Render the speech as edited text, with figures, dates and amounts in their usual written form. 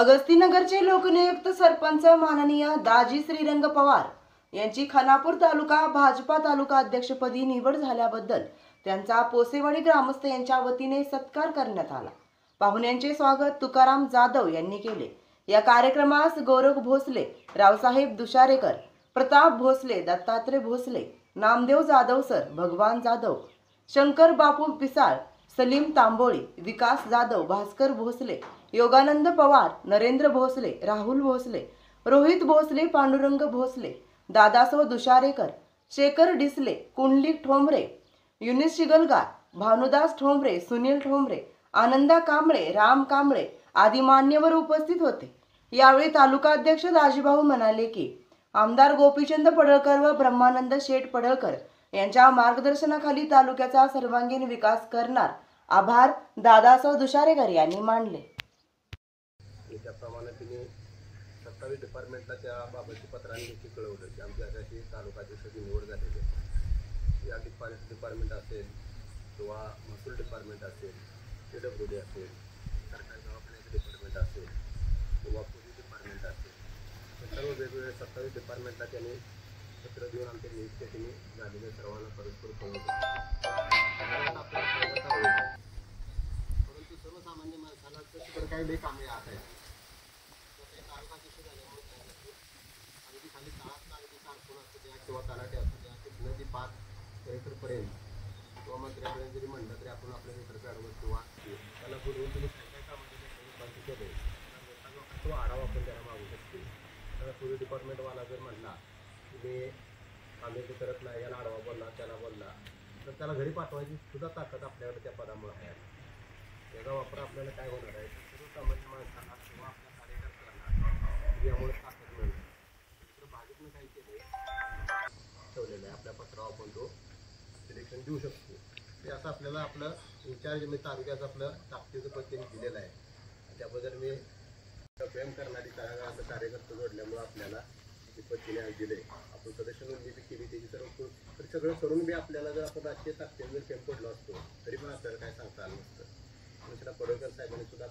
अगस्तीनगरचे लोकनियुक्त सरपंच माननीय दाजी श्रीरंग पवार यांची खानापूर तालुका भाजपा तालुका अध्यक्षपदी निवड झाल्याबद्दल त्यांचा पोसेवाडी ग्रामस्थ यांच्या वतीने सत्कार करण्यात आला। पाहुण्यांचे स्वागत तुकाराम जाधव यांनी केले। या कार्यक्रमास गौरव भोसले, रावसाहेब दुशारेकर, प्रताप भोसले, दत्तात्रय भोसले, नामदेव जाधव सर, भगवान जाधव, शंकर बापू पिसाळ, सलीम तांबोळी, विकास जाधव, भास्कर भोसले, योगानंद पवार, नरेंद्र भोसले, राहुल भोसले, रोहित भोसले, पांडुरंग भोसले, दादासो दुशारेकर, शेखर डिसले, कुंडलिक ठोंबरे, युनिस शिगलगार, भानुदास ठोंबरे, सुनील ठोंबरे, आनंदा कांबळे, राम कांबळे आदी मान्यवर उपस्थित होते। यावेळी तालुका अध्यक्ष दाजीभाऊ म्हणाले की आमदार गोपीचंद पडळकर व ब्रह्मानंद शेठ पडळकर यांच्या मार्गदर्शनाखाली तालुक्याचा सर्वांगीण विकास करणार आभार दादासो दुशारेकर यांनी मानले। त्याप्रमाणे तिने 27 डिपार्टमेंटला त्या बाबतची पत्रांनी देखील कळवलं की आमच्या अशी तालुका अध्यक्षाची निवड झालेली आहे। या डिपार्टमेंट असेल किंवा महसूल डिपार्टमेंट असेल, PWD असेल, सरकारी दवाखान्याचे डिपार्टमेंट असेल किंवा पोलीस डिपार्टमेंट असेल, हे सर्व वेगवेगळे 27 डिपार्टमेंटला त्यांनी पत्र देऊन आमच्या नियुक्तीने झालेल्या सर्वांना परस्पर कळवलं। परंतु सर्वसामान्य माणसाला तर काही लई कामे आहेत खाली तळात अडचण असू द्या किंवा तलाठी असू द्या, तिथनं ती 5 कलेक्टरपर्यंत किंवा मंत्र्यापर्यंत जरी म्हणलं तरी आपण आपल्या मित्रच्या अडवत किंवा त्याला बोलवून तुम्ही काय काय कामामध्ये केलं तो आढावा आपण त्याला मागू शकतो। त्याला पोलीस डिपार्टमेंटवाला जर म्हणला की मी कामे करत नाही, याला आढावा बोलला, त्याला बोलला, तर त्याला घरी पाठवायची सुद्धा ताकद आपल्याकडे त्या पदामुळे आहे। त्याचा वापर आपल्याला काय होणार आहे, सर्वसामान्य माणसाला किंवा आपल्या कार्यकर्त्यांना यामुळे ताकद मिळणार। भाजपनं काही केलं ठेवलेलं आहे, आपल्या पत्रावर आपण तो सिलेक्शन देऊ शकतो। ते असं आपल्याला आपलं इन्चार्ज मी तालुक्याचं आपलं ताकदीचं पद त्यांनी दिलेलं आहे। त्याबद्दल मी प्रेम करणारी तळागाळाचं कार्यकर्ते जोडल्यामुळं आपल्याला ती पद आज दिले। आपण सदस्य नोंदणी केली त्याची तर सगळं करून बी आपल्याला जर आपण राजकीय ताकदीने जर प्रेम पडलो असतो तरी पण आपल्याला काय सांगता आलं नसतं। पडळकर साहेबांनी सुद्धा